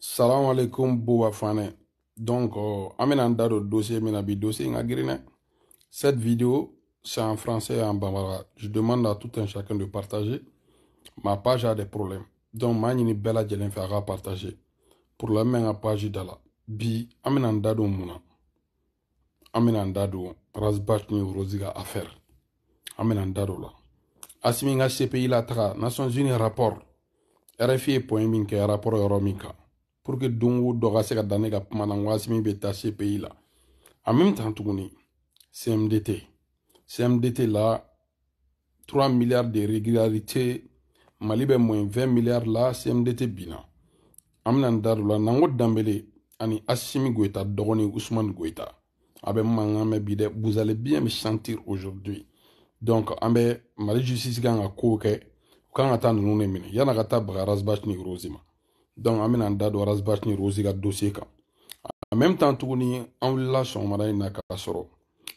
Salam alaikum Bouba Fane. Donc, amène le dossier, minabi dossier ngagirine. Cette vidéo, c'est en français et en bambara. Je demande à tout un chacun de partager. Ma page a des problèmes. Donc, je bella jelen fera partager. Pour la même page d'ala. Bi, amène dado mouna. Amène dado rasbat ni rosiga affaire. Amène dado là. Asiminga CPI la tra. Nations Unies rapport. RFI point minke rapport euromika. Pour que Dungu doga se ka danne ka kuma na wasimi be ta CPI là. En même temps tuguni CMDT. CMDT là 3 milliards de régularités Mali be moins 20 milliards là CMDT bina. Amna ndaru la nango dambele ani Assimi Goïta dogoni Ousmane Goïta. Abe mangame bide vous allez bien me sentir aujourd'hui. Donc ambe Mali justice ganga koke kan ata nunu ne mine yana kata baga rasbach ni rosima. Donc amena ndado rasbach ni rosi ga dossier kan. En même temps tuguni an wulila sɔgɔmada in na k'a sɔrɔ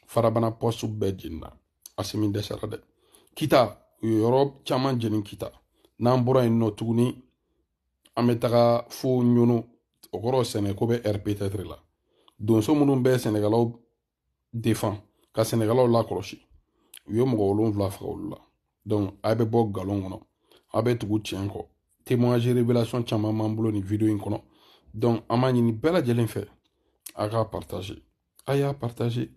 farabana pɔstu bɛɛ jenina Asimi dɛsɛra dɛ kita u ye yɔrɔ caman jeni kita n'an bɔra yen nɔ tuguni an bɛ taga fo ɲɔno o kɔrɔ sɛnɛko bɛ RPT la donso minnu bɛ sɛnɛgalaw défend ka sɛnɛgalaw lakɔlɔsi u ye mɔgɔ 7 faga olu la donc a bɛ bɔ galon kɔnɔ a bɛ tugu tiɲɛ kɔ témoignage révélation caman m'an bolo ni vidéo in kɔnɔ donc an b'a ɲini bɛɛ lajɛlen fɛ a ka partager a y'a partager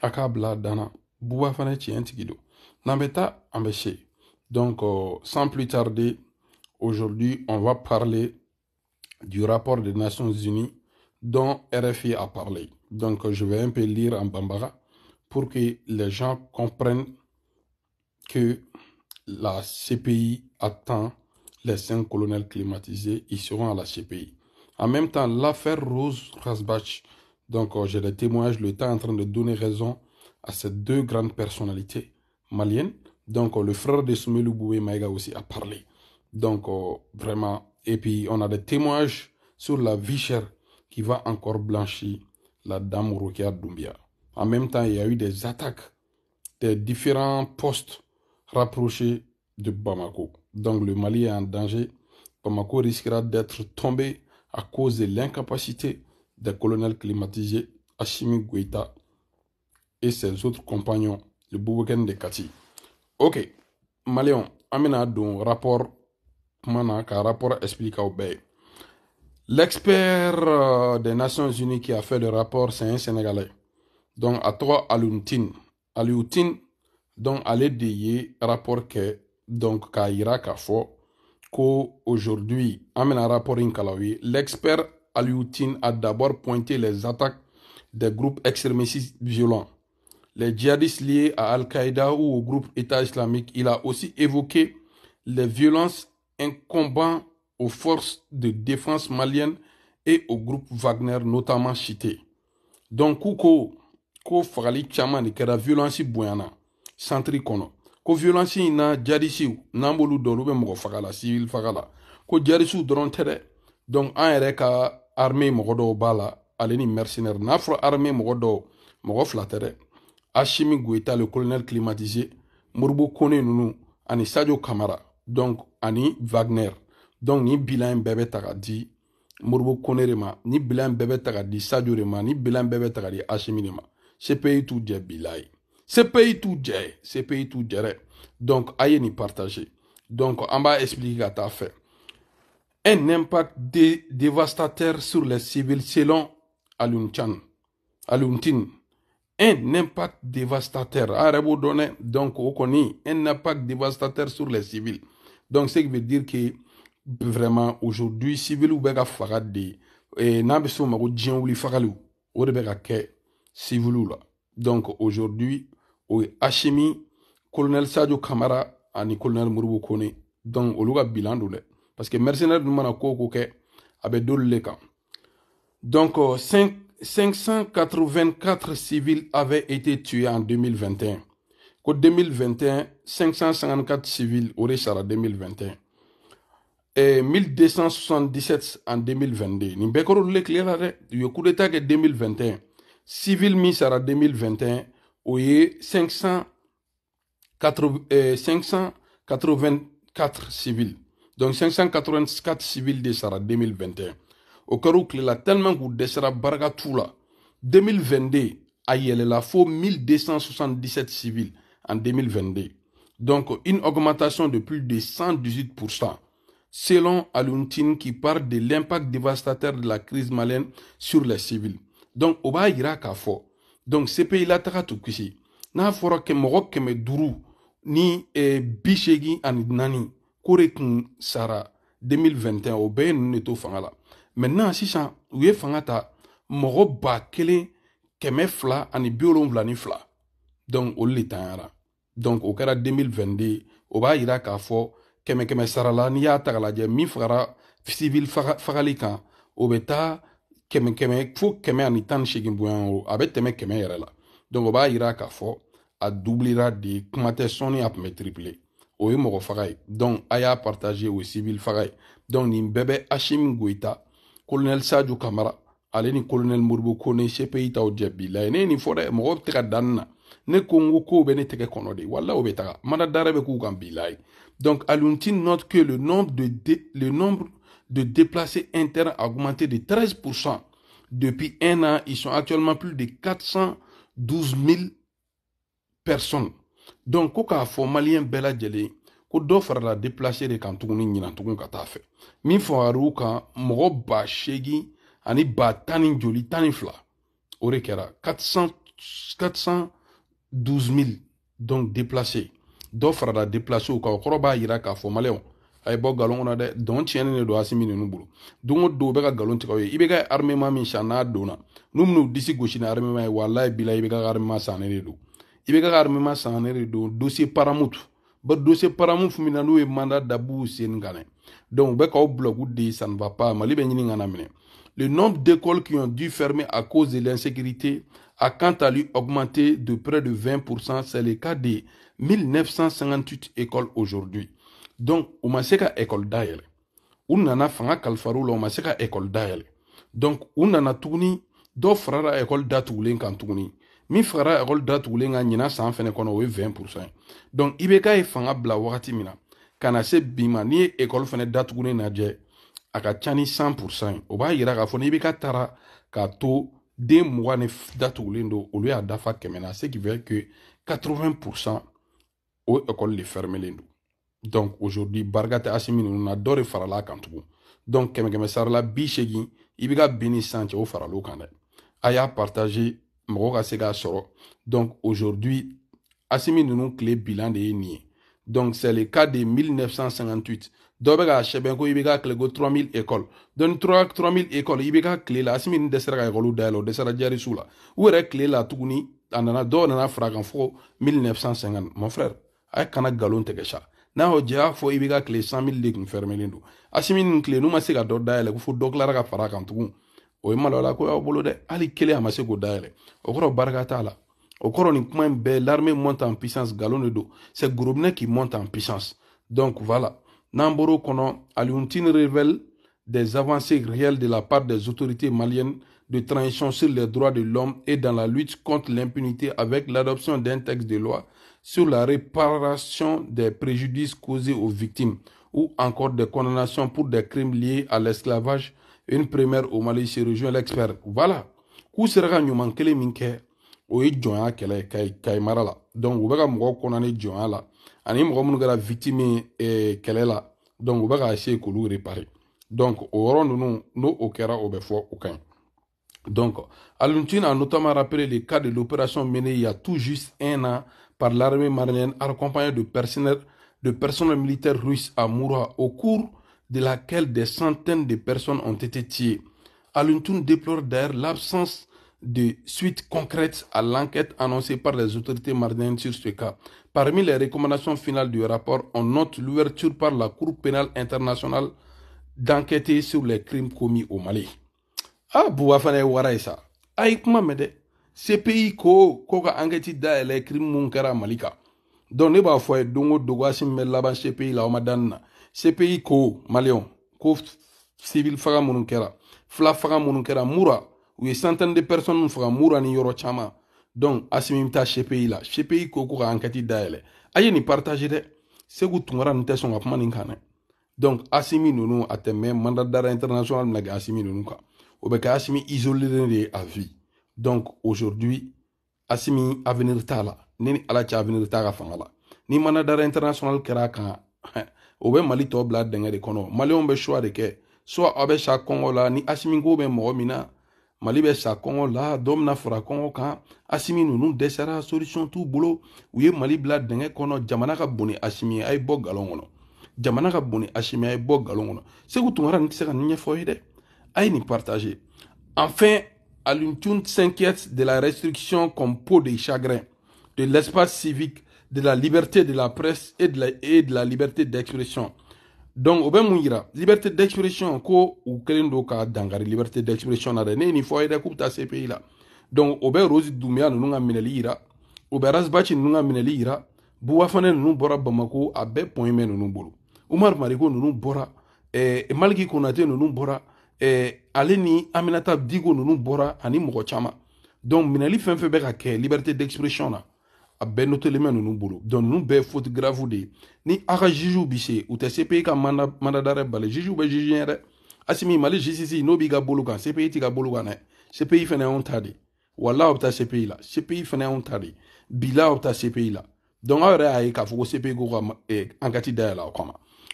a k'a bila dana Bouba fana tiɲɛ tigi don n'an bɛ taa an bɛ se donc sans plus tarder aujourd'hui on va parler du rapport des Nations Unies dont RFI a parlé. Donc je vais un peu lire en bambara pour que les gens comprennent que la CPI attend les 5 colonels climatisés, ils seront à la CPI. En même temps, l'affaire Rose Rasbach, donc j'ai des témoignages, le temps est en train de donner raison à ces 2 grandes personnalités maliennes. Donc le frère de Soumelou Boué Maïga aussi a parlé. Donc vraiment, et puis on a des témoignages sur la vie chère qui va encore blanchir la dame Rokia Doumbia. En même temps, il y a eu des attaques des différents postes rapprochés de Bamako. Donc le Mali est en danger. Bamako risquera d'être tombé à cause de l'incapacité des colonels climatisés Assimi Goïta et ses autres compagnons, le Boubaken de Kati. Ok, Malion, amena don rapport, mana ka rapport explique au bay. L'expert des Nations Unies qui a fait le rapport, c'est un Sénégalais. Donc, à toi, Alioutine. Alioutine, donc, allez déyer rapport que, donc, Kaira Kafo, qu'aujourd'hui, amena rapport in Kalawi, l'expert Alioutine a d'abord pointé les attaques des groupes extrémistes violents, les djihadistes liés à Al-Qaïda ou au groupe État islamique. Il a aussi évoqué les violences incombant aux forces de défense maliennes et au groupe Wagner, notamment cité. Donc, ko fagali chama ni kera violence boyana, centri kono. Ko violence na djihadisi, nambolu dolu be mogo fagala, civil fagala. Ko djihadisu dron tere. Donc, an yɛrɛ ka armée mɔgɔ dɔw b'a la, ale ni mercenaire. N'a fɔra armée mɔgɔ dɔw, mɔgɔ fila tɛ dɛ. Assimi Goïta, le colonel climatisé, Moribo Kone Nunu, ani Sadio Kamara, donc ani Wagner. Donc ni bilan bɛɛ taga di Moribo Kone rema, ni bilan bɛɛ taga di Sadio rema, ni bilan bɛɛ taga di Assimi rema. CPI tout jɛ bilayi. CPI tout jɛ, CPI tout jɛrɛ. Donc aye ni partager. Donc on va expliquer à ta fait. Un impact dévastateur sur les civils selon Alioutine. Un impact dévastateur. Arabo donné, donc, on connaît un impact dévastateur sur les civils. Donc, ce qui veut dire que, vraiment, aujourd'hui, civils ou bega fagade, et n'abesso ma djien ou li fagalu, ou de bega ke, civils là. Donc, aujourd'hui, au Assimi, colonel Sadio Kamara, ani colonel Moribo Kone, donc, au luga bilan doule. Parce que mercenaires nous mana koko ke, abe dole le kan. Donc, 584 civils avaient été tués en 2021. En 2021, 554 civils auraient été en 2021. Et 1277 en 2022. Ni bekoro le clair il y a coup d'état que 2021. Civil mis en 2021, il y a 584 civils. Donc 584 civils de Sarah 2021. o kɛra tile la tellement k'u dɛsɛra baraka t'u la 2022 a yɛlɛla fo 1277 civils en 2022. Donc une augmentation de plus de 118%. Selon Aluntine qui parle de l'impact dévastateur de la crise malienne sur les civils. Donc, on va ira k'a fɔ. Donc, ces pays-là, taga to kisi. N'a fɔra que mɔgɔ 500 ni bi8 ani 4 kore kun sara 2021 o bɛɛ ninnu de to fanga la. Maintenant, sisan u ye fanga ta mɔgɔ 1200 ani 72. Donc, olu de tanyara. Donc, o kɛra 2022 o b'a yira k'a fɔ kɛmɛ sarala n'i y'a ta k'a lajɛ min fagara civil fagali kan o bɛ taa kɛmɛ fo 118 bonya o a bɛ tɛmɛ 100 yɛrɛ la. Donc o b'a yira k'a fɔ a doublera de kuma tɛ sɔnni a tun bɛ tripler o ye mɔgɔ faga ye. Donc a y'a partager o ye civil faga ye. Donc nin bɛɛ bɛ Assimi Goïta, colonel Sadio Kamara ale ni colonel Modibo Kone CPI taw jɛ bi la ne ye nin fɔ dɛ mɔgɔ bɛ tɛ ka dan nin na ne ko n ko kow bɛ ne tɛgɛ kɔnɔ de wala o bɛ taga mana dara bɛ k'u kan bi la ye. Donc Aluntine note que le nombre de déplacés internes a augmenté de 13%. Depuis un an, ils sont actuellement plus de 412 000 personnes. Donc, ko k'a fɔ malien bɛɛ lajɛlen ko dɔ farala déplacé de kan tuguni ɲinan tugun ka taa fɛ. Min fagar'u kan mɔgɔ 8,000 ani 10,12 o de kɛra 412 000 donc déplacés. Dɔ farala déplacé u kan o kɔrɔ b'a yira k'a fɔ maliyɛnw a ye bɔ galon kɔnɔ dɛ dɔn tiɲɛnen de don Assimi ninnu bolo don o don u bɛ ka galon tigɛ aw ye i bɛ ka armement min san n'a donna n'u min'u disi gosi ni armement ye walayi bilayi i bɛ ka armement sannen de don i bɛ ka armement sannen de don dossier paramount ba dossier paramount min na n'o ye mandat d'abou sen kan dɛ donc u bɛ k'aw bloquer de ça ne va pas Mali bɛ ɲini ka na minɛ. Le nombre d'écoles qui ont dû fermer à cause de l'insécurité a quant à lui augmenté de près de 20%. C'est le cas de 1958 écoles aujourd'hui. Donc, on m'a dit qu'à école d'ayel. On a fanga kalfarou, on m'a dit qu'à école d'ayel. Donc, on a tourné deux frères école d'atoulen quand tourné. Mi frères école d'atoulen a nina sans fin qu'on a 20%. Donc, ibeka est fanga bla wakati mina. Kana se bima ni école fene d'atoulen na dje. Aka tchani 100%. Oba yira ka fone ibeka tara ka to des mois ne d'atoulen do au lieu à dafa kemena. Ce qui veut que 80% au école les fermer les. Donc aujourd'hui bargate Assimi nous a dore farala kantugu. Donc kemekeme sarala bichegi ibiga bini sanche o faralo kande. Aya partager moko sega soro. Donc aujourd'hui Assimi nous clé bilan de nié. Donc c'est le cas de 1958. Dobega chebenko ibiga clé go 3000 écoles. Donc 3000 écoles ibiga clé la Assimi nous desera école d'alo desera jari sula. Ou est clé la tuguni anana do nana fragan fo 1950 mon frère. Ay kana galon tegesha. N'a o jaa fo i bɛ ka tile 100 000 de kun fermelen don Assimi nin tile n'u ma se ka dɔ dayɛlɛ ko fo dɔ tilara ka fara kan tugun o ye maloya la ko y'aw bolo dɛ hali kelen a ma se k'o dayɛlɛ o kɔrɔ barika t'a la o kɔrɔ nin kuma in bɛɛ l'armée monte en puissance galon de don c'est Gorobinɛ qui monte en puissance donc voilà n'an bɔr'o kɔnɔ Aluntine révèle des avancées réelles de la part des autorités maliennes de transition sur les droits de l'homme et dans la lutte contre l'impunité avec l'adoption d'un texte de loi sur la réparation des préjudices causés aux victimes ou encore des condamnations pour des crimes liés à l'esclavage. Une première au Mali se rejoint l'expert. Voilà. Kou sera nyuman kele minke o e jonya kele kay marala. Donc ou beka moko condamné jonya la. Ani moko munu gara victime kele la. Donc ou beka essayer ko lu réparer. Donc au rond nous no okera obefo aucun. Donc Aluntine a notamment rappelé le cas de l'opération menée il y a tout juste un an par l'armée malienne accompagnée de personnel militaire russe à Moura, au cours de laquelle des centaines de personnes ont été tuées. Aluntine déplore d'ailleurs l'absence de suite concrète à l'enquête annoncée par les autorités maliennes sur ce cas. Parmi les recommandations finales du rapport, on note l'ouverture par la Cour pénale internationale d'enquêter sur les crimes commis au Mali. Ah, Bouafane Waraïsa. Aïkma Mede. CPI ko ka angeti da ele krim mun kɛra Malika. Donc ne b'a fɔ ye dongo dogo Assimi bɛ laban CPI la o ma dan na. CPI ko Maliyɛnw ko civil faga minnu kɛra fila faga minnu kɛra Moura u ye centaine de personnes faga Moura ni yɔrɔ caman. Donc Assimi bɛ taa CPI la. CPI ko ka enquête da ele. A ye nin partager dɛ. Segu Tunkara nin tɛ sɔn ka kuma nin kan dɛ. Donc, Assimi Nounou a été même mandat d'arrêt international, n'a Assimi Nounou. Ou bien Assimi isolé à vie. Donc, aujourd'hui, Assimi avenir tala. Ni ala cha avenir tala fangala. Ni mandat d'arrêt international kera kan. Ou bien Mali to blad dengere kono. Mali on be choix de ke. Soit abe sa Congo la, ni Assimi go be mo mina. Mali be sa Congo la, dom na fora Congo kan. Assimi Nounou desera solution tout boulot. Ou ye Mali blad dengere kono. Jamana ka boni Assimi ay bo galon kono. Jamana ka boni Assimi ay bo galon kono. Se ku tungara ni se ka nye foyede. Ay ni partager. Enfin, Aluntoun s'inquiète de la restriction comme peau de chagrin de l'espace civique, de la liberté de la presse et de la liberté d'expression. Donc, obe mouira, liberté d'expression, ko ou kelendo ka dangari liberté d'expression na de ne ni foyede kupta CPI la. Donc, obe Rosi Doumia nunga mineli ira, obe Rasbachi nunga mineli ira, Bouafane nunu bora Bamako abe poime nunu bolo. Oumar Mariko nunu bora, Maliki Konate nunu bora, ale ni Aminata Digo nunu bora ani mɔgɔ caman. Donc minali fɛn fɛn bɛ ka kɛ liberté d'expression na a bɛɛ notelemɛ nunu bolo. Donc nunu bɛɛ faute grave de ye. Ni a ka juge bi se u tɛ CPI ka mandat d'arrêt bali juge bɛ juge ɲɛ dɛ. Asimi Mali justice n'o b'i ka bolo kan CPI t'i ka bolo kan dɛ. CPI fɛnɛ y'anw ta de. Wala aw bɛ taa CPI la. CPI fɛnɛ y'anw ta de. Bila aw bɛ taa CPI la. Donc aw yɛrɛ y'a ye k'a fɔ ko CPI ko ka enquête dayɛlɛ aw kama.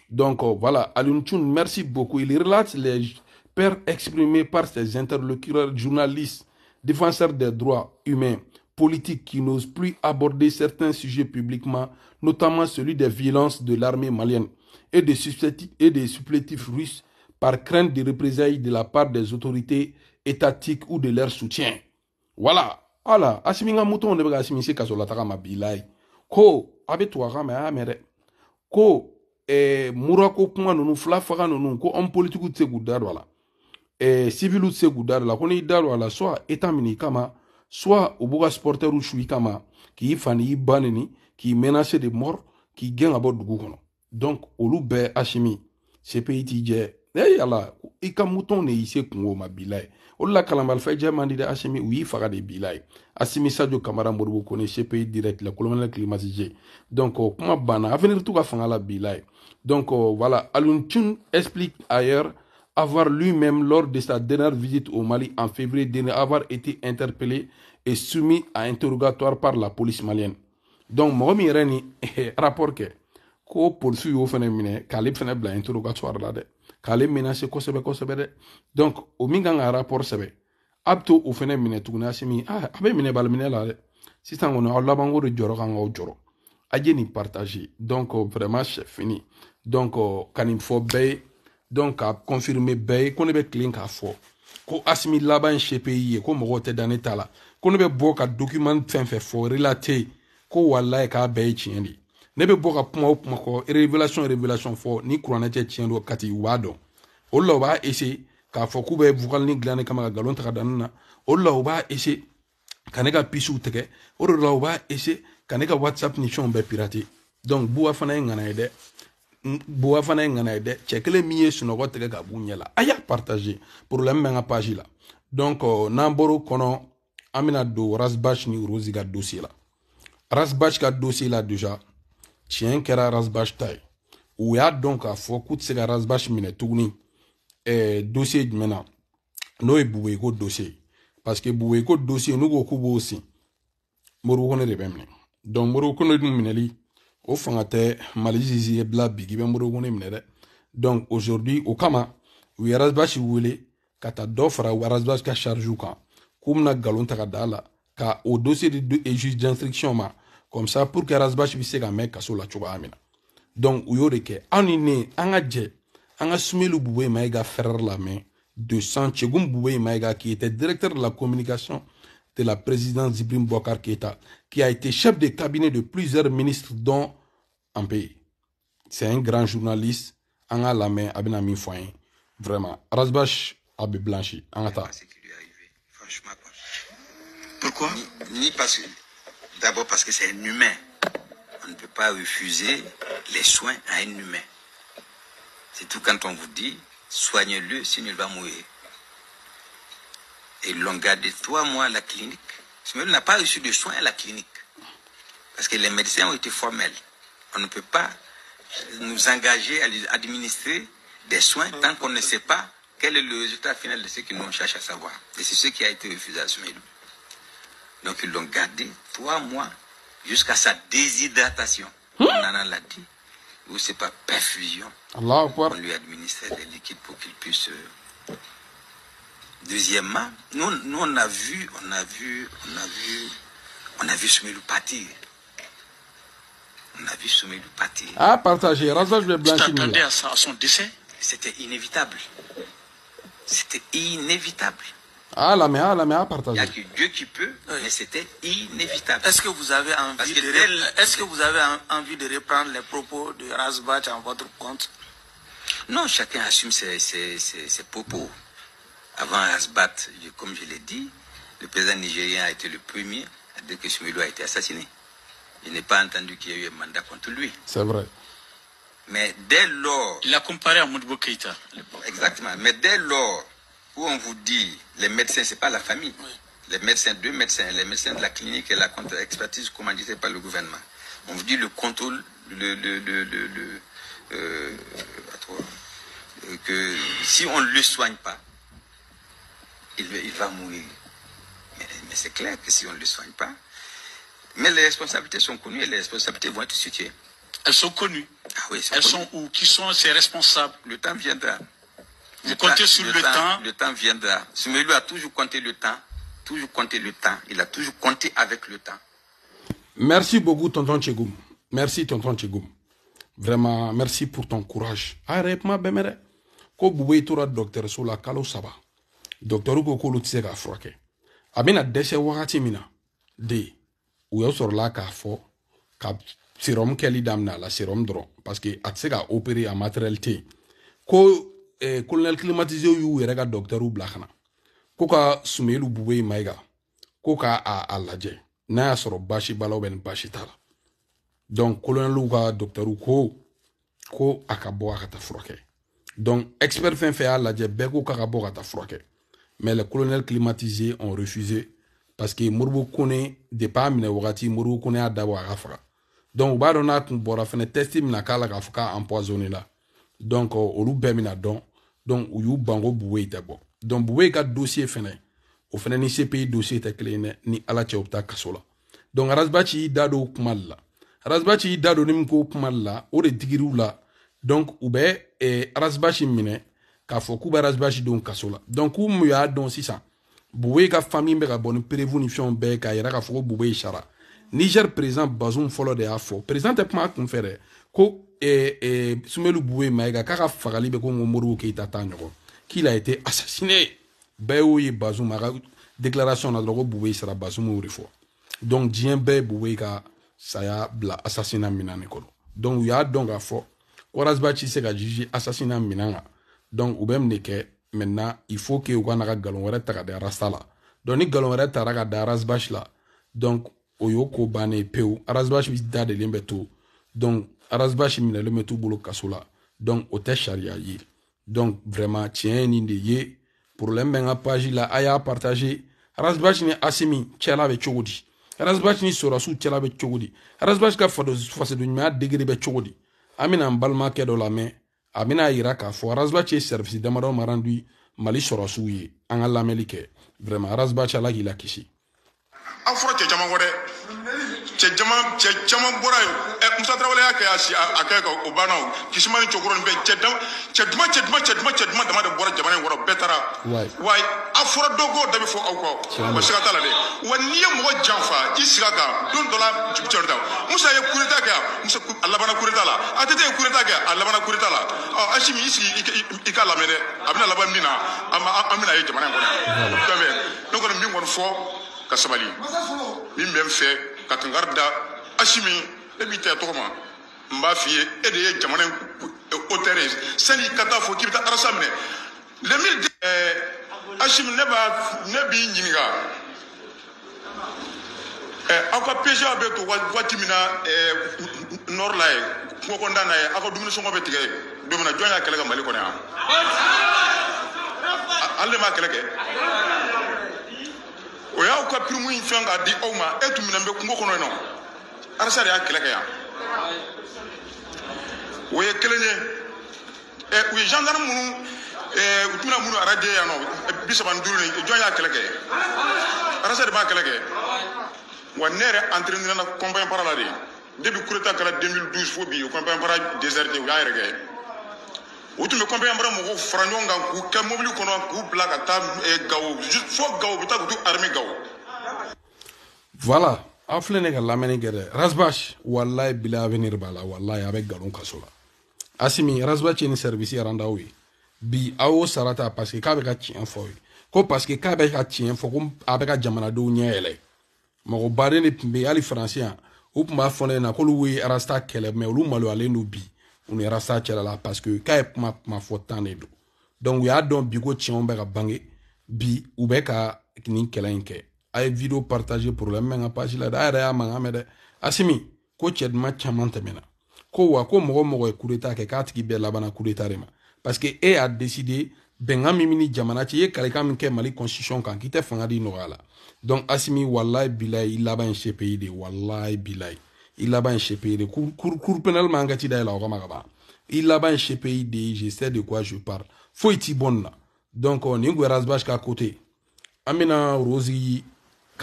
Donc voilà, Alioune Tchoune, merci beaucoup. Il relate les peurs exprimées par ses interlocuteurs journalistes, défenseurs des droits humains, politiques qui n'osent plus aborder certains sujets publiquement, notamment celui des violences de l'armée malienne et des supplétifs russes par crainte de représailles de la part des autorités étatiques ou de leur soutien. Voilà. Voilà. Asiminga mouton de Assimi se kasola takama bilai. Ko abe tuaga me amere. Ko murako kuma nunu fla faga nunu ko homme politique tse gudar wala. Civil tse gudar la. Ko ni dar wala soit état mini kama soit ubuga sporteur ou chui kama qui fani baneni qui menace de mort qui gagne abo dugu kono. Donc olu be Assimi CPI tije yala ika mouton ne ise kungo ma bilai. Ola kalambal fe jamandi de Assimi oui faga de bilai. Assimi Sadio Camara Moribo kone CPI direct la colonel climatisé. Donc kuma bana avenir tout ka fanga la bilai. Donc voilà, Alioune Tchoune explique ailleurs avoir lui-même lors de sa dernière visite au Mali en février dernier avoir été interpellé et soumis à interrogatoire par la police malienne. Donc moi mi reni rapport ke ko police yo fene mine kale fene bla interrogatoire la de kale menacer ko sebe de. Donc o mi nga rapport sebe abto o fene mine tuguna Assimi abe mine bal mine la de sisan on a labango de joro kan o joro aje ni partager. Donc vraiment c'est fini. Donc kanim fo bay donc a confirmer bay ko ne be clean ka fo ko Assimi laban CPI ko mo te dans état la ko ne be bo ka document fin fait fo relater ko wallahi ka bay chiendi ne be bo ka kuma ko révélation fo ni kurana te chiendo kati wado olla ba essayer ka fo ku be vocal ni glane kama galon ta danna olla ba essayer kaneka pisu teke olla ba essayer kaneka WhatsApp ni chon be pirater. Donc boua fana ngana ide boua fana ngana ide chekele miye sunogo teke ka bunyela aya partager problème nga page la. Donc namboro kono amina do Rasbach ni Rosi ga dossier la. Rasbach ka dossier la déjà tien kera Rasbach tay ou ya donc a fo kut se ga Rasbach mine tugni dossier mena no e boué ko dossier parce que boué ko dossier no go kubo aussi moro kono de bemne. Donc moro kono dum mineli o fangate malizizi e bla bigi be moro kono minere. Donc aujourd'hui au kama wi Rasbach wule kata dofra wa Rasbach ka charge kan kumna galon ta dala ka au dossier de juge d'instruction ma comme ça pour que Rasbach bi se ga me kaso la choba amina. Donc uyo de ke anine anga je anga Soumélou Boué Maïga frère la main de Sanchegoum Boué Maïga qui était directeur de la communication de la présidence d'Ibrahim Boubacar Keïta, qui a été chef de cabinet de plusieurs ministres dont un pays. C'est un grand journaliste, anga la main abina mi foyen. Vraiment, Rasbach a blanchi. C'est qui lui est arrivé, franchement. Pourquoi? Ni parce que, d'abord parce que c'est un humain. On ne peut pas refuser les soins à un humain. C'est tout quand on vous dit, soignez-le, sinon il va mourir. Et ils l'ont gardé 3 mois à la clinique. Sinon il n'a pas reçu de soins à la clinique. Parce que les médecins ont été formels. On ne peut pas nous engager à administrer des soins tant qu'on ne sait pas quel est le résultat final de ce que nous cherchons à savoir. Et c'est ce qui a été refusé à Soumaïlou. Donc ils l'ont gardé 3 mois jusqu'à sa déshydratation. On en a dit. Ou c'est pas perfusion. On lui administre des liquides pour qu'il puisse. Deuxièmement, nous on a vu Soumaïlou partir. On a vu Soumaïlou partir. Ah, partagé. Tu t'attendais à son décès? C'était inévitable. C'était inévitable. Ah, la mea partagé. Il n'y a que Dieu qui peut, mais c'était inévitable. Est-ce que vous avez envie de reprendre les propos de Razbach en votre compte? Non, chacun assume ses propos. Avant Razbach, comme je l'ai dit, le président nigérien a été le premier à dire que Soumaïlou a été assassiné. Je n'ai pas entendu qu'il y ait eu un mandat contre lui. C'est vrai. Mais dès lors... Il a comparé à Modibo Keïta. Exactement. Mais dès lors où on vous dit, les médecins, ce n'est pas la famille. Oui. Les médecins, 2 médecins, les médecins de la clinique et la contre-expertise commanditée par le gouvernement. On vous dit le contrôle, que si on ne le soigne pas, il va mourir. Mais c'est clair que si on ne le soigne pas, mais les responsabilités sont connues et les responsabilités vont être situées. Elles sont connues. Ah oui, elles sont où? Qui sont ces responsables? Le temps viendra. Vous comptez sur le temps? Le temps viendra. Soumaïlou a toujours compté le temps. Il a toujours compté avec le temps. Merci beaucoup, tonton Tchegoum. Merci, tonton Tchegoum. Vraiment, merci pour ton courage. Arrête, ma bemere. Ko boubé toura docteur sur la kalo saba. Docteur ko ko lutse ka frake. Abina dese wakati mina. De. Ou yo sur la ka fo. Ka sérum keli damna la sérum dron. Parce que atse ka opérer en matériel T. Ko colonel climatisé yu yere docteur ou blakana. Ko ka Soumaïlou boubé maiga. Ko ka a laje. Na ya soro bashi bala ben bashi tala. Donc colonel ou ka docteur ou ko akabo akata frake. Donc expert fait à laje beko kakabo akata frake. Mais les colonels climatisés ont refusé parce que Mourou connaît des pas mine wagati Mourou connaît à d'abord à Rafra. Donc Barona Bora fait tester mina kala Rafka empoisonné là. Donc au bemina donc ou bango boué d'abord. Donc boué ka dossier fene. Au fene ni CPI dossier était clé ni ala tchopta kasola. Donc Razbachi dado kumal la. Razbachi dado nimko kumal la o de digiru la. Donc oube Razbachi mine ka foku ba Razbachi don kasola. Donc ou muya don sisa. Boué ka famille be ka bonne prévonition be ka ira ka foku boué chara. Niger présent Bazoum follow de afo. Présent est pas conféré. Ko Soumaïlou Boué Maïga kaka fagali be ko Momoru Keïta tanyo. Qu'il a été assassiné. Béoui Bazoum a déclaration na drogo Boué sera Bazoum ou refo. Donc dien be Boué ka saya bla assassinat minane kolo. Donc ya donc a fo. Razbachi se ka juger assassinat minanga. Donc ou même neke maintenant il faut que ou kana galon wera ta da rastala. Donc ni galon wera ta ra da Razbachi la. Donc oyoko bane peu Razbachi bi da de limbeto. Donc Razbachi mine le metu bolo kasola. Donc ote charia yi. Donc vraiment tien ni de ye problème benga page la aya partager. Razbachi ni asimi tchela be chogodi. Razbachi ni sorasu tchela be chogodi. Razbachi ka fase de nyama degré be chogodi. Amina mbalma ke do la main. Amina iraka fo Razbachi service de maro marandu mali sorasu yi anga lamelike. Vraiment Razbachi la gila kishi. Afro che jama ngore che jama bora Musa Traoré ya kaya akeka obana kishimani chokoron be che dama dama de bora jamane ngoro betara why afro dogo dabi fo awko ko sigata la de wani mo janfa isigaka don dola jibcerda Musa ye kureta ka Musa Allah bana kureta la atete ye kureta ka Allah bana kureta la ashimi isi ika la mede abina la bamina amina ye jamane ngoro dame donc on mi ngor fo kasabali min bɛ fɛ ka kangarida Asimi e b'i tɛ tɔgɔ ma n b'a f'i ye e de ye jamana hauteur ye sani ka taa fɔ k'i bɛ taa arasa minɛ Asimi ne b'i ɲininka aw ka PGA bɛ to waati min na nord la ye kungo kɔnɔna na ye aw ka dumuni sɔngɔ bɛ tigɛ don min na jɔn y'a kɛlɛ ka Mali kɔnɔ yan ale de m'a kɛlɛ kɛ o y'aw ka prime in fɛn k'a di aw ma e tun minɛ bɛ kungo kɔnɔ yen nɔ arasa de y'a kɛlɛ kɛ yan o ye kelen ye u ye gendarme minnu u tɛna minnu arrêté yan nɔ 35 ni jɔn y'a kɛlɛ kɛ arasa de b'a kɛlɛ kɛ wa ne yɛrɛ entraîné na campagne para la de depuis coup d'état kɛra 2012 fo bi o campagne para déserté u y'a yɛrɛ kɛ o tun bɛ campagne para mɔgɔw fara ɲɔgɔn kan k'u kɛ mobili kɔnɔ k'u bila ka taa Gao fo Gao u bɛ taa k'u to armée Gao. Voilà. Aflene ka lameni gere Rasbash wallahi bila avenir bala wallahi avec galon kasola Asimi Rasbash ni service randa wi bi awo sarata parce que ka be ka tien fo ko parce que ka be ka tien fo ko abeka jamana do nyele mako bare ni pimbe ali français ou ma fone na ko wi rasta kele mais lu malo ale no bi on est rasta kele la parce que ka ma fo tane do donc ya don bi ko tien be ka bange bi ou be ka ni kele nke ay vidéo partagé pour la même page là da mangame Asimi ko chedma chamantemena ko wa ko mogo e coup d'état ke katiki be labana coup d'état rema parce que e a décidé bengami mini jamana ti e kalika min ke Mali constitution kan kite fanga di nogala donc Asimi wallahi billahi il là-bas en CPI de wallahi billahi il là-bas en CPI de cour pénal mangati da la okama ba il là-bas en CPI de je sais de quoi je parle faut iti bonna donc on est Rasbash ka côté Amina Rosi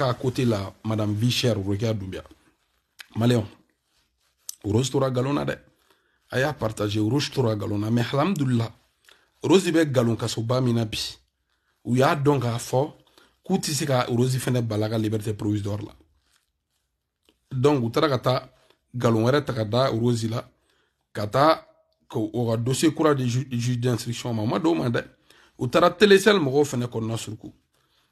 à côté là, Madame Vicher, regarde bien. Maléon, Rose Tora Galona de. Aya partagé Rose Tora Galona, mais alhamdulillah, Rose be Galon Kasoba Minapi. Ou ya donc à fort, Koutisika Rose Fene Balaga Liberté Provisoire là. Donc, ou tarakata Galon Takada Rose là, Kata, aura dossier courant de juge d'instruction, maman demande. Ou tara télécel Moro Fene Konna sur coup.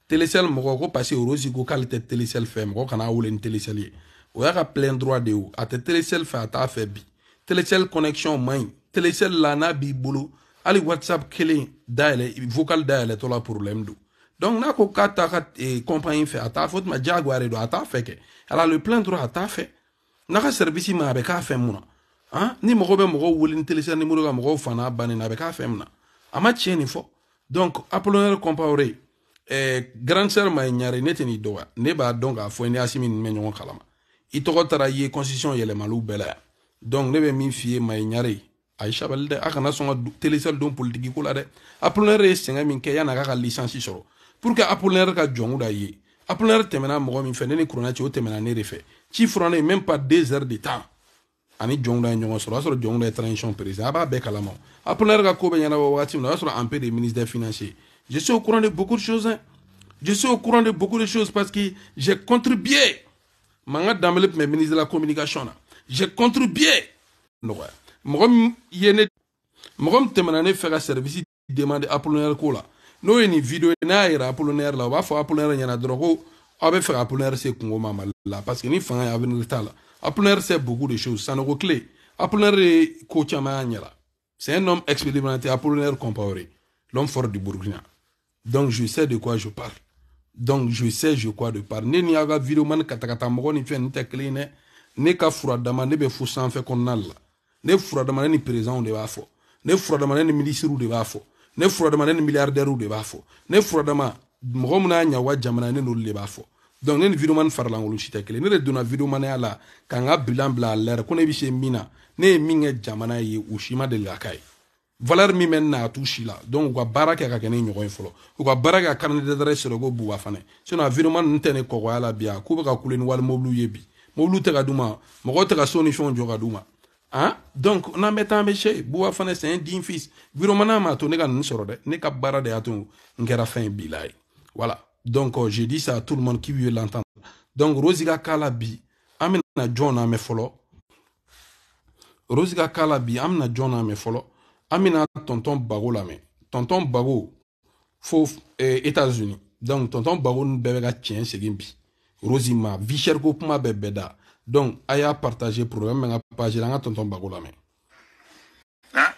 Télécel moko ko passer au rosi ko qualité télécel fait moko kana wole télécel ye o ya ka plein droit de ou ate télécel fait ata fait bi télécel connexion main télécel lana bi bulu ali WhatsApp kele daile vocal daile to la problème do donc na ko kata compagnie fait ata faute ma jaguare do ata fait que elle a le plein droit ata fait na ka service ma be ka fait muna hein ni moko be moko wole télécel numéro ga moko fana bane na be ka fait muna ama tieni fo donc Apollinaire comparé grande sœur ma nyare neteni doa ne ba donc a fo ni Asimi ni menyon kalama ito tara ye constitution yele malu bela donc ne be mi fie ma nyare Aisha balde akana songa télécel don politique ko la de Apollinaire senga min ke yana ka licence soro pour que Apollinaire ka jongu da ye Apollinaire temena mo min fe ne corona ci o temena ne refe ci frone même pas 2 heures de temps ani jongu da nyongo soro soro jongu da transition président aba be kalama Apollinaire ka ko be yana wakati na soro en paix des ministres des finances. Je suis au courant de beaucoup de choses. Hein. Je suis au courant de beaucoup de choses parce que j'ai contribué. Manga Damele, mes ministres de la communication. J'ai contribué. Moi, je faire un service demande Apollinaire Kola. Nous, une vidéo, Apollinaire là, on va faire Apollinaire, il y en a droit. On va faire Apollinaire, c'est Congo Mama là. Parce que nous faisons un avenir là. Apollinaire, c'est beaucoup de choses. Ça nous reclé. Apollinaire est coach à Magnala. C'est un homme expérimenté, Apollinaire comparé. L'homme fort du Burkina. Donc je sais de quoi je parle. Donc je sais de quoi je parle. Ne ni aga vidéo man katakata moko ni fait ni tekle ne ka furadama ne be fusan fait qu'on a là. Ne furadama ni président de ba fo. Ne furadama ni ministre de ba fo. Ne furadama ni milliardaire de ba fo. Ne furadama moko muna nya wa jamana ne no le ba fo. Donc ne vidéo man farla ngolu ci tekle. Ne dona vidéo man ala kanga bilan bla l'air ko ne bi se mina. Ne minge jamana ye ushima de la kai. Valeur mi men na touchi là donc ko baraka ka kene nyogo infolo ko baraka kan de adresse go bu wafane sinon environnement ntene ko wala bia ko ka kuleni wal moblu yebi moblu te ka duma mo ko te ka soni fon joga duma hein donc on a mettant méché bu wafane c'est un digne fils environnement ma to ne ka nsoro de ne ka bara de ato ngera fin bilay voilà donc je dis ça à tout le monde qui veut l'entendre donc Rosiga Kalabi amena John ame folo Rosiga Kalabi amena John ame folo Amina tonton Bago la mais tonton Bago faut États-Unis donc tonton Bago bébé ga tien segimbi Rosima Vicher ko kuma bebeda donc aya partager problème nga page la tonton Bago la mais hein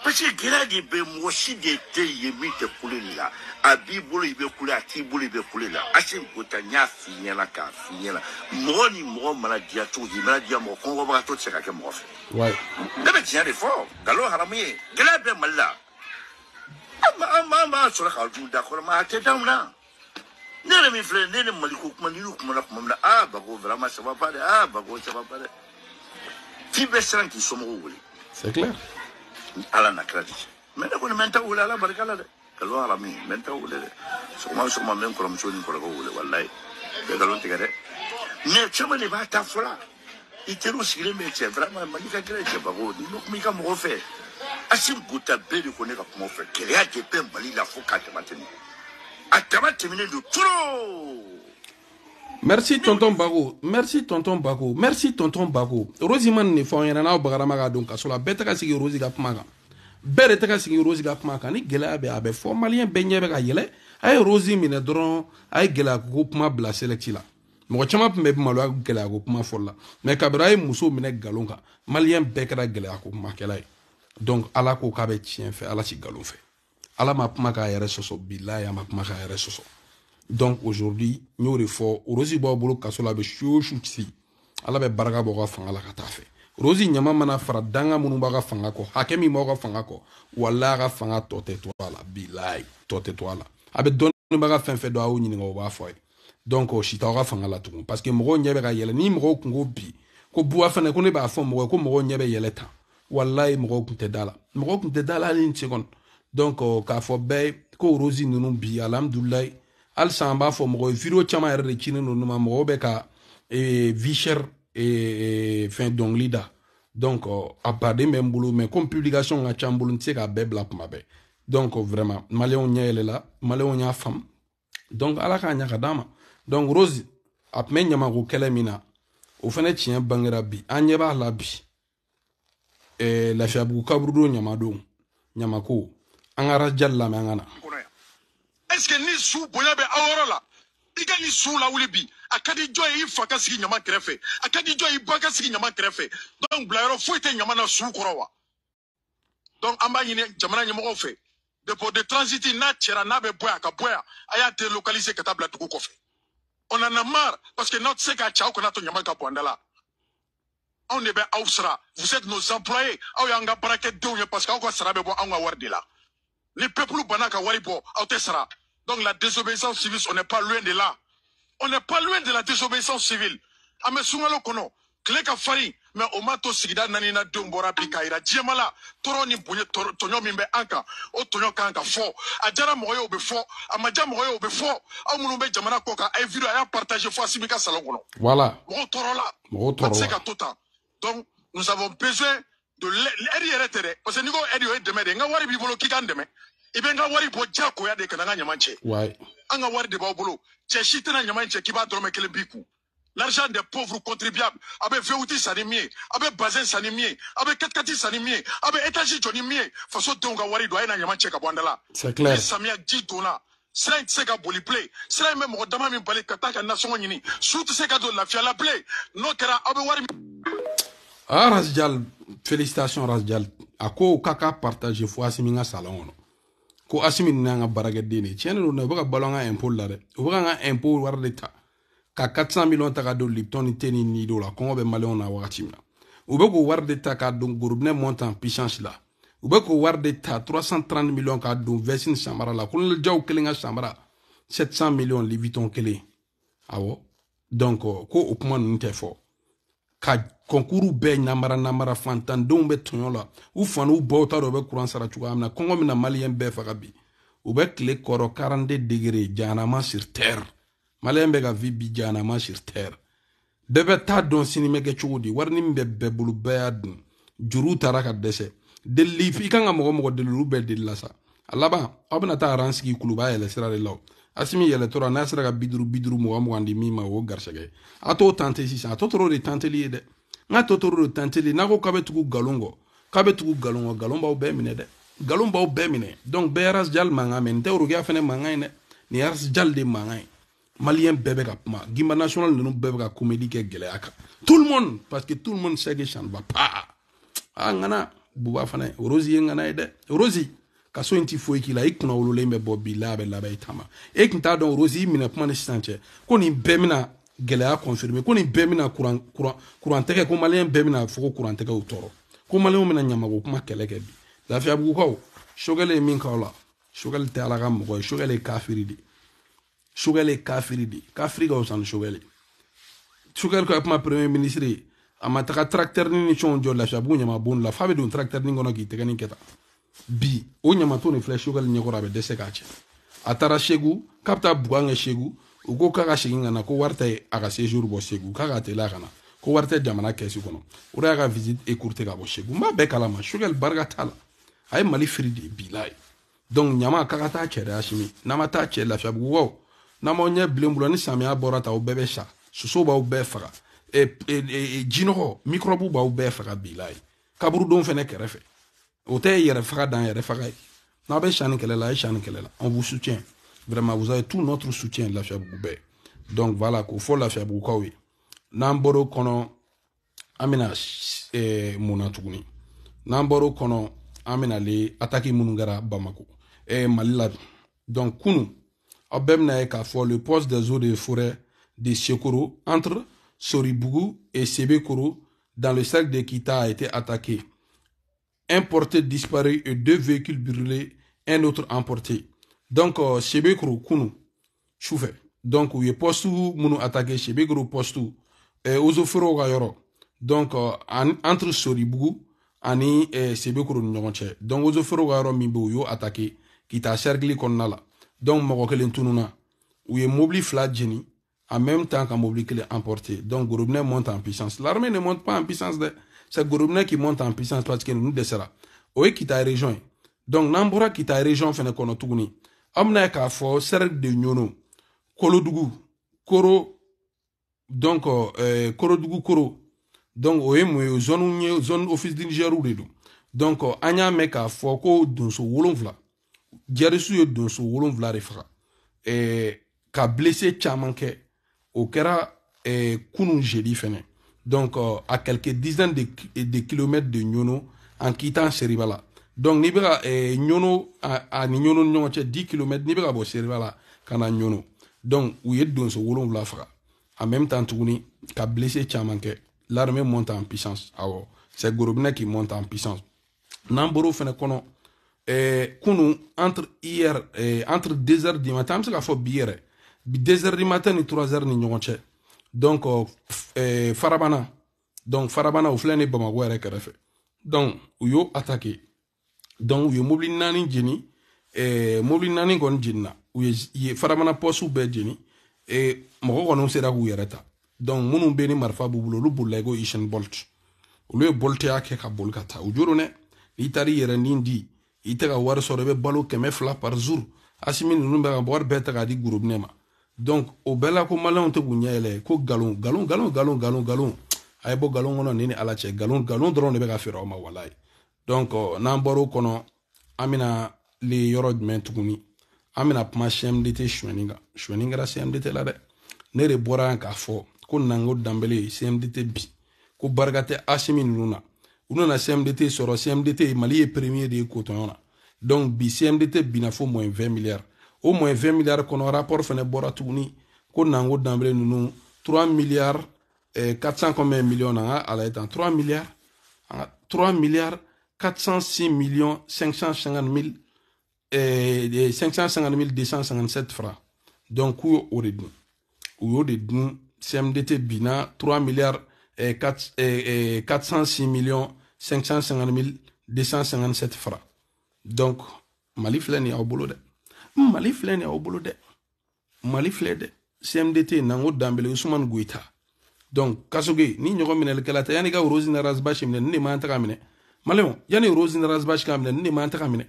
parce que gradi be moshi de te yemi te kule la abi bolo ibe kule ati bolo ibe kule la asim kota nya finya la ka finya la moni mo maladie to hi maladie mo kongo ba to tseka ke mo fe ouais debe tiens de fort galo haramiye gradi malla ama sur la ju d'accord ma te damna ne mi frère ne maliku kuma ni kuma na Bago vraiment ça va pas Bago ça va pas fi be san ki somo wuli C'est clair. Ala na kredi. Mais ne ko menta wala ala barkala de. Kalo ala mi menta wala de. So ma men ko lam so ni ko wala wallahi. De galon tigare. Ne chama le ba ta fola. Itero sigile me che vraiment magnifique grec bago. No mi ka mo fe. Asim guta be de ko ne ka mo fe. Kele a de pe mali la fo ka te mateni. Atama terminer de trop. Merci tonton Bago. Merci tonton Bago. Merci tonton Bago. Rosiman ne fo yana na bagarama ga donc asola beta ka sigi Rosi ga pmaga. Bere ta ka sigi Rosi ga pmaga ni gela be abe fo malien benye be ga yele. Ay Rosi mine dron ay gela ko pma bla selecti la. Mo chama me malo gela ko pma folla. Mais kabra ay muso mine galonka. Malien be ka gela ko pma kelay. Donc ala ko ka be tien fait ala ci galon fait. Ala ma pma ka yere soso billahi ma pma ka yere soso. Donc aujourd'hui, nous refort Rosi Bobolo Kasola be chouchouti. Ala be baraka boga fanga la katafe. Rosi nyama mana fara danga munumbaga fanga ko. Hakemi moga fanga ko. Wala ga fanga tote toala bilai tote toala. Abe don baga fenfe do awu nyini ngo ba foy. Donc o shita ga fanga la tout parce que mo nyebe ga yele ni mo ko bi. Ko bua fane ko ne ba fo mo ko mo nyebe yele ta. Wallahi mo ko te dala. Mo ko te dala ni seconde. Donc ka fo be ko Rosi nunu bi alhamdulillah. Al samba fo mo vidéo chama yere chine no ma mo be ka vicher fin donglida donc à part de même boulot mais comme publication a chambulu nti ka be bla ma be donc vraiment maléon nyele la maléon nya femme donc ala ka nya kadama donc Rose ap men nyama ko kelemina o fene tien bangera bi anye ba la bi la fiabu kabrudo nyama do nyama ko angara jalla me ngana. Est-ce que ni sous boya be aworo la iga ni sous la wuli bi akadi joy yi faka sigi nyama krefe akadi joy yi baka sigi nyama krefe donc blayro foite nyama na sous korowa donc amba yine jamana nyama ko fe dépôt de transit na tchera na be boya ka boya aya délocaliser ka tabla tuko fe on en a marre parce que notre seka chao ko na to nyama ka bondala on est ben ausra vous êtes nos employés aw yanga bracket de parce que ko sara be bo anwa wardi la les peuples banaka waribo aw te sara. Donc la désobéissance civile, on n'est pas loin de là. On n'est pas loin de la désobéissance civile. Ame sungalo kono, kleka fari, mais o mato sigida nanina dombora bikaira. Diamala, toro ni bunye tonyo mimbe anka, o tonyo kanka fo. Adjara moyo obe fo, amadja moyo obe fo. A mulumbe jamana koka, ay video aya partage fo asimika salon kono. Voilà. Mo toro la. Donc nous avons besoin de l'aide. Parce que nous avons aide demain. Nga wari bibolo kika ndeme. Ibenga wari bo jako ya de kananga nyamanche. Ouais. Anga wari de babolo. Cheshitena nyamanche kiba drome kele biku. L'argent des pauvres contribuables. Abe veuti sanimie. Abe bazin sanimie. Abe katkati sanimie. Abe etaji jonimie. Faso donga wari do aina nyamanche kabwandala. C'est clair. Samia jitona. Sera seka boli play. Sera même rodama mi bali kataka nasongo nyini. Surtout seka do la fiala play. No kera abe wari. Ah Rasjal, félicitations Rasjal. Ako kaka partage fo asiminga salon. Ko asimi nanga barage dini tiene no baka balonga impôt la de baka impôt war d'etat ka 400 millions taka do Lipton ni teni ni do la ko be malion na wakati mina ubeko war d'etat ka do groupe montant puissance la ubeko war d'etat 330 millions ka do Vesine Samara la ko le jaw kelinga Samara 700 millions Liviton kele awo donc ko opman nte fo ka concours be namara fantan don be tonyola u fanu bota do be courant sara chuga amna kongo mina malien be fagabi u be clé koro 42 degrés janama sur terre malien be ga vibi janama sur terre de be ta don sinime ke chudi warni mbe be bulu be adun juru taraka dese de lifi kanga mo de lu be de lasa alaba abna ta ranski kuluba ele sira law asimi yele tora nasra ga bidru mo andi mima o garsege ato tante si ato toro de tante li de nga totoro de tante li nako kabetugu galongo galomba o be mine de galomba o be mine donc beras jal manga men te urugi afene manga ne ni ars jal de manga malien bebe ka ma gimba national no bebe ka comédie ke gele aka tout le monde parce que tout le monde sait que ça ne va pas ngana buba fane Rosi ngana de Rosi kaso inti foi ki la ikuna ulule me bobi labe itama ekinta don Rosi mina kuma ne sante ko ni bemina gele a confirmer ko ni bemina courant teke ko malien bemina foko courant teke utoro ko malien mina nyama ko kuma keleke bi la fi abu ko shogale min kala shogale te ala gam ko shogale kafiri di kafiri ga osan shogale ko ma premier ministre amataka tracteur ni chon jol la shabu nyama bon la fabe don tracteur ni ngono ki tegani keta bi o nyama to ni flash yogal nyakora be dese kache atara shegu kapta buange shegu ugo kaka shiginga na ko warte aga séjour bo shegu kaka te la kana ko warte jamana kesi kono ura aga visite e courte ga bo shegu ma be kala ma shogal barga tala ay mali fridi bilay donc nyama kaka ta chere ashimi nama ta chere la shabu wo nama onye blembulo ni samia borata o bebe sha suso ba o be fara jino microbe ba o be fara bilay kaburu don fene kerefe o te yere fara dan yere fara na be shani kelela on vous soutient vraiment vous avez tout notre soutien la Fiaboubé donc voilà ko fo la Fiabouka oui namboro kono amina munatuguni namboro kono amina le attaquer munungara Bamako Malila donc kunu obemna ka fo le poste des eaux de forêt de Sekoro entre Soribougou et Sebekoro dans le cercle de Kita a été attaqué. Un porté disparu et 2 véhicules brûlés, un autre emporté. Donc, Sebekoro kunu choufe. Donc, il y a poste munu attaqué Sebekoro poste Ozofero Gayoro. Donc, entre Soribougou et Sebekoro nyonche. Donc, Ozofero Gayoro mimbo yo attaqué Kita cercle konnala. Donc, Morokelen tununa. Où il y a mobile flat Jenny. En même temps qu'un mobile qui est emporté. Donc, Gourubne monte en puissance. L'armée ne monte pas en puissance. C'est Gourubne qui monte en puissance parce que nous descendons. Oui, qui t'a rejoint. Donc, Nambora qui t'a rejoint, fait qu'on a tout gagné. Amna ka fo cercle de Nyono. Kolodougou. Koro. Donc, Korodougou Koro. Donc, oui, moi, zone office de Niger ou Redo. Donc, Anya meka fo ko donso wolonvla. Djeresu yo donso wolonvla refra. Ka blessé Tchamanke. Au Kera Kounou Jeli Fene. Donc, à quelques dizaines de kilomètres de Nyono, en quittant Seribala. Donc, Nibera Nyono, à Nyono, 10 km, Nibera bo Seribala, kana Nyono. Donc, où y est dans ce wolon vlafra. En même temps, Touni, qu'a blessé Tchamanke, l'armée monte en puissance. Alors, c'est Gourubne qui monte en puissance. Namboro Fene Kono, Kounou, entre 2h du matin, c'est la fois bière. 2h du matin et 3h ni nyonche. Donc Farabana. Donc Farabana ou flene Bamako ere kerefe. Donc uyo attaqué. Donc uyo mobili nani jeni mobili nani gon jinna. Uyo Farabana posu be jeni moko kono sera ku yereta. Donc munu beni marfa bubulo lu bulego Usain Bolt. Ulo Bolt yake ka bolkata. Ujuro ne itari yere nindi itega war sorebe balo keme fla par jour. Asimi nunu be bor beta ga di groupe nema. Donc, au bella ko malon te bunyele ko galon ay bo galon ngono nini alache galon dron de be ga fero ma walay. Donc namboro kono amina li yoro men tukuni amina pma CMDT shweninga ra CMDT la de nere bora ka fo ko nango dambele CMDT bi ko bargate asimi nuna ununa CMDT soro CMDT mali est premier de cotona. Donc bi CMDT bina fo moins 20 milliards. Au moins 20 milliards qu'on a rapport fait bora tourni qu'on nango d'emblée nous 3 milliards 400 combien millions à la étant 3 milliards 406 millions 550 257 francs. Donc où au de CMDT bina 3 milliards 406 millions 550 257 francs. Donc Mali fleni au boulot de Mali flene au boulot de Mali flede CMDT nango dambele Ousmane Goïta. Donc kasoge ni nyoko minel kalata yani ga Rosina Razbashi mine ni ma antaka mine Maléon yani Rosina Razbashi kamine ni ma antaka mine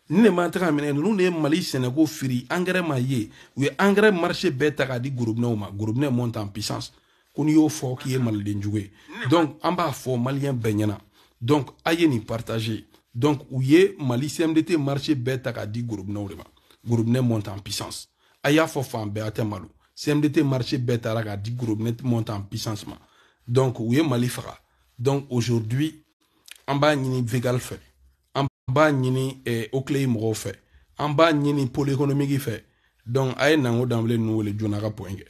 nous ne Mali Sénégal firi engrais maillé ou engrais marché bêta ka di groupe ne monte en puissance qu'on yo fo qui est mal denjoué. Donc en bas fo malien benyana. Donc ayeni partager. Donc où y Mali CMDT marché bêta ka di groupe ne monte en puissance. Aya fo fan beate malu. CMDT marché bêta ka di groupe ne monte en puissance ma. Donc où y Mali fera. Donc aujourd'hui en bas ni Végal fait. En bas ni Okley Moro fait. En bas ni pôle économique fait. Donc aye nango d'emblée nous le jonara poinge.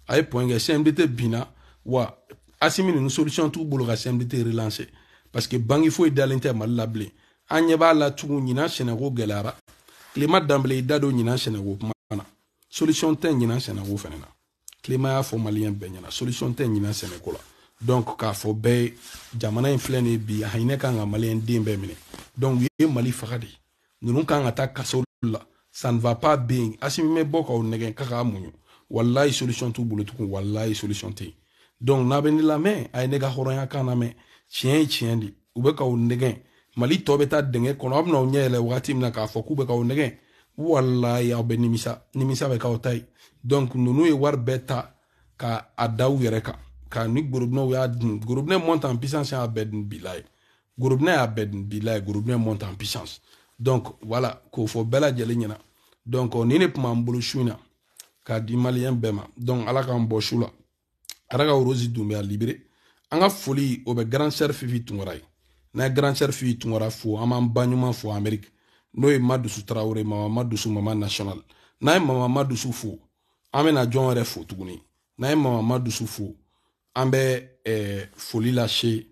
Aye poinge CMDT bina wa assimile une solution tout boulot CMDT relancé parce que bangi faut d'alinter mal lablé. Anyeba la tout nina Sénégal gelara. Climat d'emblée dado nina Sénégal mana. Solution ten nina Sénégal fenena. Climat fo malien benyana. Solution ten nina Sénégal. donc k'a fɔ bɛɛ jamana in filɛ nin bi a hinɛ kan ka maliyɛn den bɛɛ minɛ donc u ye mali faga de ninnu kan ka taa kaso la ça ne va pas bien Assimi bɛ bɔ k'aw nɛgɛn k'a k'a muɲu wallahi solution t'u bolo tugun wallahi solution tɛ yen donc n'a bɛ ne lamɛn a ye ne ka hɔrɔnya kan lamɛn tiɲɛ ye tiɲɛ de u bɛ k'aw nɛgɛn mali tɔ bɛ taa dingɛ kɔnɔ aw bɛna aw ɲɛ yɛlɛ wagati min na k'a fɔ k'u bɛ k'aw nɛgɛn wallahi aw bɛ nimisa bɛ k'aw ta ye donc ninnu ye wari bɛɛ ta ka a da u yɛrɛ kan ka ni gorobinɛw y'a dun gorobinɛ monte en puissance y'a bɛɛ dun bilaye gorobinɛ y'a bɛɛ dun bilaye gorobinɛ monte en puissance donc voilà k'o fɔ bɛɛ lajɛlen ɲɛna donc ni ne tun b'an bolo su in na k'a di maliyɛn bɛɛ ma donc ala k'an bɔ su la ala ka Rose Dunbiya libéré an ka foli o bɛ grand sœur Fifi Tunkara ye n'a ye grand sœur Fifi Tunkara fo an b'an ba ɲuman fo Amérique n'o ye Madusu Tarawele mama Madusu mama national n'a ye mama Madusu fo an bɛna jɔn yɛrɛ fo tuguni n'a ye mama Madusu fo an bɛ foli lase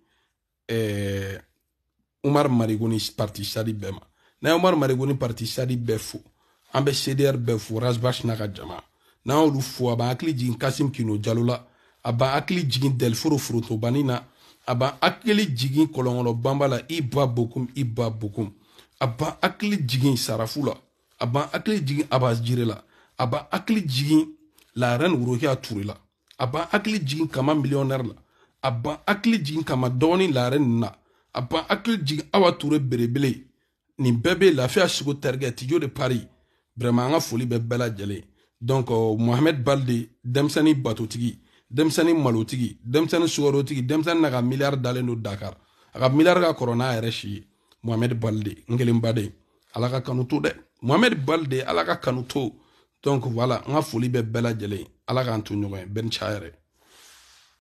Umar Marigoni parti sadi bɛɛ ma n'a ye Umar Marigoni parti sadi bɛɛ fo an bɛ CDR bɛɛ fo Rasbash n'a ka jama n'an y'olu fo a b'an hakili jigin Kasim Kino Jalo la a b'an hakili jigin Delforo Forotobani na a b'an hakili jigin Kɔlɔnkɔnɔ Banba la Iba Bokum a b'an hakili jigin Sarafu la a b'an hakili jigin Abbas Jire la a b'an hakili jigin la reine Worohiya Touré la a b'an hakili jigin Kama millionnaire la a b'an hakili jigin Kama dɔgɔnin la reine na a b'an hakili jigin Awa Touré belebele nin bɛɛ bɛ Lafiya Sigo terikɛ Tijo de Paris vraiment an ka foli bɛ bɛɛ lajɛlen donc Mohamed Balde denmisɛnnin batotigi denmisɛnnin malotigi denmisɛnnin sukarotigi denmisɛnnin na ka miliyari dalen don Dakar a ka miliyari ka kɔrɔ n'a yɛrɛ si ye Mohamed Balde n kelen baden ala ka kanu to dɛ Mohamed Balde ala ka kanu to donc voilà an ka foli bɛ bɛɛ lajɛlen ala k'an to ɲɔgɔn ye bɛɛ ni ca yɛrɛ